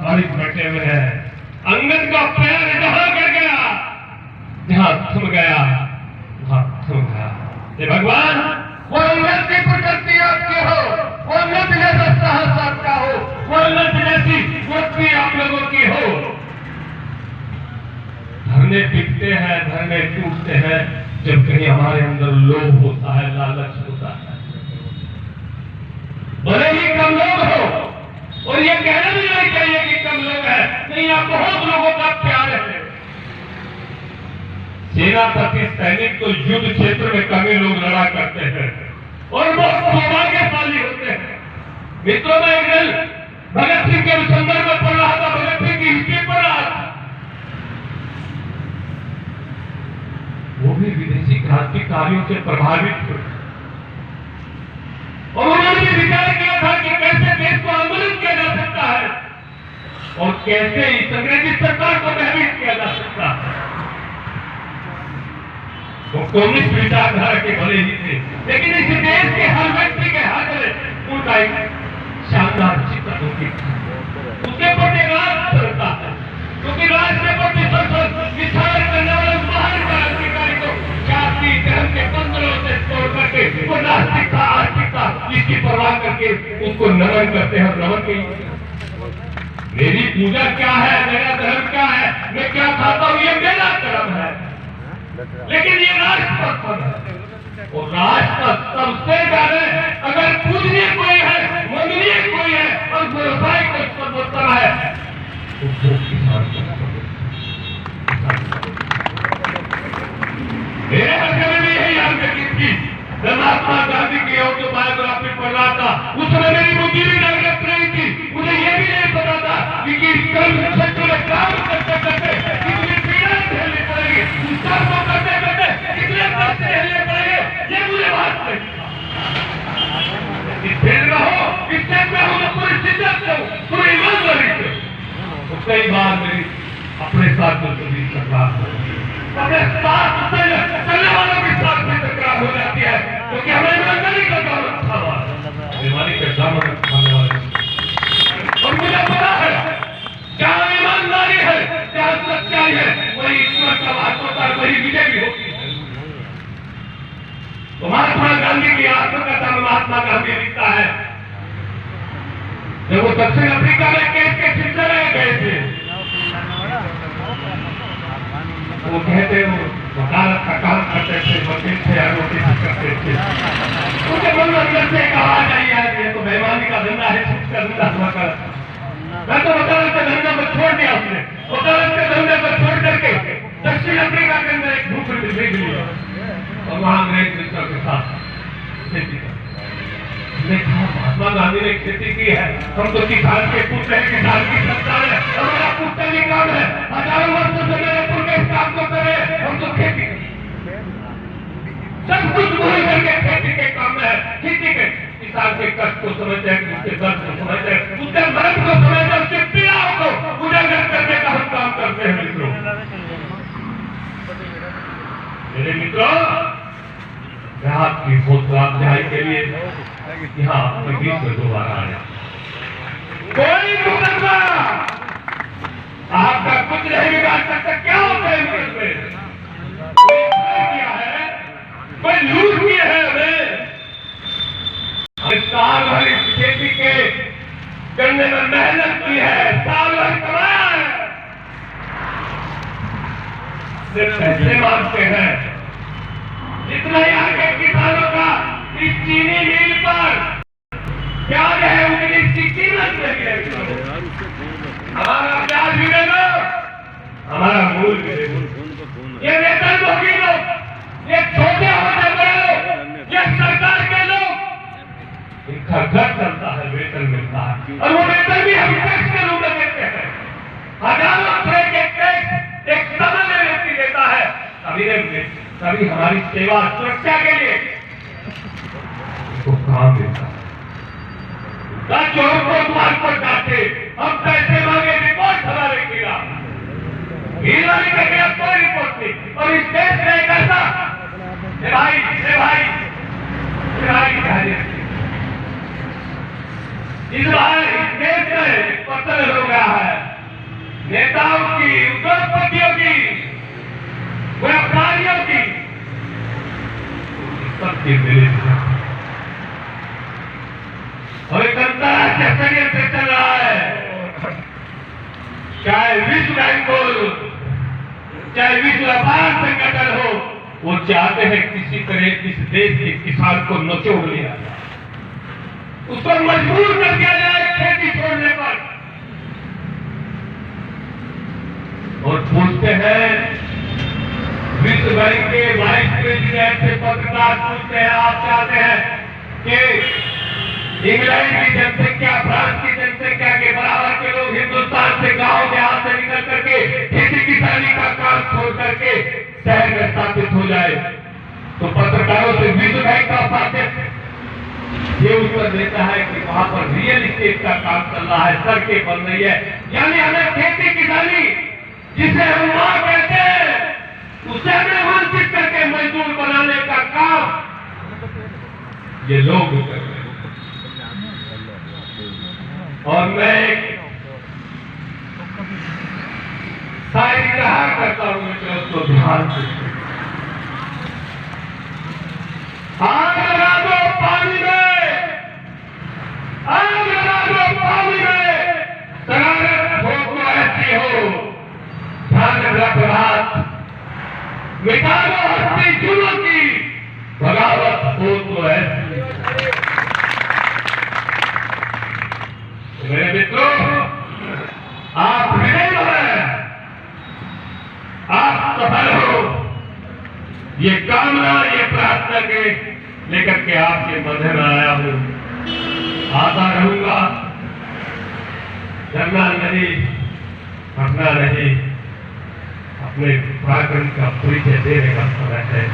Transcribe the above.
बारिश बैठे हुए हैं। अंगद का पैर जहां गिर गया, जहां थम गया, वहां थम गया। ये भगवान वो अंगद की प्रकृति आपकी हो, वो अंगद जैसा साहस आपका हो, वो अंगद जैसी वृत्ति आप लोगों की हो। धरने टिकते हैं, धरने टूटते हैं जब कहीं हमारे अंदर लोभ होता है, लालच होता है। भले ही कम लोग हो, और ये कहना भी नहीं चाहिए कि कम लोग हैं, नहीं, आप बहुत लोगों का प्यार है। सेनापति सैनिक तो युद्ध क्षेत्र में कभी लोग लड़ा करते हैं और बहुत सौभाग्यशाली होते हैं। मित्रों, में एक दिन भगत सिंह के संदर्भ में पढ़ रहा था, भगत सिंह की हिस्ट्री पढ़ रहा था। वो भी विदेशी क्रांतिकारियों से प्रभावित हुए और उन्होंने भी विचार किया था कि कैसे देश को आंदोलन किया जा सकता है और कैसे इस अंग्रेजी सरकार को भयभीत किया जा सकता है। वो कम्युनिस्ट विचारधारा के भले ही थे, लेकिन इस देश के हर व्यक्ति के हाथ में उनका एक शानदार चित्र होती है। उसके प्रति राज चलता है, क्योंकि राज के प्रति विचार करने वाले महान क्रांतिकारी को जाति धर्म के बंधनों से तोड़ करके वो नास्तिकता आस्तिकता इसकी परवाह करके उसको नमन करते हैं। नमन की मेरी पूजा क्या है, मेरा धर्म क्या है, मैं क्या खाता हूँ, ये मेरा धर्म है। लेकिन ये राष्ट्रपद है और राष्ट्र सबसे ज्यादा अगर पूजनीय कोई है, वंदनीय कोई है और व्यवसाय कोई सर्वोत्तम है तो वो किसान। मेरे हल्के में यही याद रखी थी, जब महात्मा गांधी की ऑटोबायोग्राफी पढ़ रहा था, उसमें मेरी बुद्धि भी जागृत नहीं थी। मुझे ये भी नहीं पता था कि कर्म क्षेत्र में काम करते करते कितनी पीड़ा झेलनी पड़ेगी, उस काम को करते करते कितने कष्ट झेलने पड़ेंगे, ये मुझे बात नहीं। इस फील्ड में हो, इस क्षेत्र में हो, तो पूरी शिद्दत से हो, पूरी ईमानदारी से। तो कई बार मेरी अपने साथ जो कभी तकरार होती है, अपने साथ चलने वालों के साथ भी तकरार हो जाती है, क्योंकि हमें ईमानदारी का दामन था, ईमानदारी का दामन खाने वाले। और मुझे पता है क्या ईमानदारी है, क्या सच्चाई है, वही ईश्वर का वास होता है, वही विजय भी होती है। तो महात्मा गांधी की आत्मकथा में महात्मा गांधी लिखता है, जब वो दक्षिण अफ्रीका में केस के सिलसिले में गए थे, वो कहते वो वकालत का काम करते थे, वकील थे, एडवोकेसी करते थे। उनके मन में अंदर से एक आवाज आई है, ये तो बेईमानी का धंधा है, छूट का धंधा हुआ कर। मैं तो वकालत के धंधे को छोड़ दिया उसने, वकालत के धंधे को छोड़ करके दक्षिण अफ्रीका के अंदर एक झोपड़ी भेज लिया और वहां अंग्रेज मित्रों के साथ खेती कर। महात्मा गांधी ने खेती की है, हम तो किसान के पुत्र हैं, किसान की संतान है, हमारा पुत्र भी काम है, हजारों वर्षों से मेरे पुत्र इस काम को करे, हम तो खेती सब कुछ भूल करके खेती के काम में है। खेती के किसान के कष्ट को समझते हैं, उसके दर्द को समझते हैं, उसके दर्द को समझते हैं, उसके पीड़ाओं को उजागर करने का हम काम करते हैं। मित्रों, मेरे मित्रों, मैं आपकी हौसला अफजाई के लिए यहाँ आपके बीच में दोबारा आया। कोई मुकदमा आपका कुछ नहीं बिगाड़ सकता। क्या होता है मुकदमे? कोई किया है, कोई लूट किया है, हमें साल भर इस खेती के करने में मेहनत की है, साल भर कमाया है, सिर्फ पैसे मांगते हैं। जितना यहाँ के किसानों का इस चीनी मिल पर प्याज है, उतनी इसकी कीमत नहीं है। हमारा प्याज भी दे दो, हमारा मूल भी दे दो। ये वेतन भोगी लोग, ये छोटे होते बड़े लोग, ये सरकार के लोग, इनका घर चलता है, वेतन मिलता है और वो वेतन भी हम टैक्स के रूप में देते हैं। हजारों रुपए के टैक्स एक सामान्य व्यक्ति देता है, कभी हमारी सेवा सुरक्षा के लिए तो काम देता है। चोर को द्वार पर जाते हम पैसे मांगे, रिपोर्ट हमारे खिलाफ, हीरानी के खिलाफ कोई रिपोर्ट नहीं। और इस देश में एक ऐसा भाई इस बार इस देश में पतन हो गया है। उद्योगपतियों की, व्यापारियों की, सबकी मिली और एक अंतर्राष्ट्रीय षड्यंत्र चल रहा है। चाहे विश्व बैंक हो, चाहे विश्व व्यापार संगठन हो, वो चाहते हैं किसी तरह किस देश के किसान को नचोड़ लिया जाए, उसको मजबूर कर दिया जाए खेती छोड़ने पर। और पूछते हैं विश्व बैंक के वाइस प्रेसिडेंट से पत्रकार पूछते हैं, आप चाहते हैं कि इंग्लैंड की जनसंख्या, फ्रांस की जनसंख्या के बराबर के लोग हिंदुस्तान से गांव देहात से निकल करके खेती किसानी का काम छोड़ करके शहर में स्थापित हो जाए, तो पत्रकारों से विश्व बैंक का उपाध्यक्ष ये उत्तर देता है कि वहां पर रियल एस्टेट का काम चल रहा है, सड़कें बन रही है, यानी हमें खेती किसानी जिसे हम मां कहते हैं उसे हमें वंचित करके मजदूर बनाने का काम ये लोग कर रहे हैं। और मैं शायरी कहा करता हूं मित्रों, उसको ध्यान से आग लगा दो पानी में, आग लगा दो पानी में, शरारत हो तो ऐसी हो, ध्यान रख रात मिटा दो हस्ती जुल्म की, बगावत हो तो ऐसी। मेरे मित्रों, आप विजयी हैं, आप सफल हो, ये कामना, ये प्रार्थना के लेकर के आपके मध्य में आया हूं। आता रहूंगा, डरना नहीं, हटना नहीं, अपने पराक्रम का परिचय देने का समय है।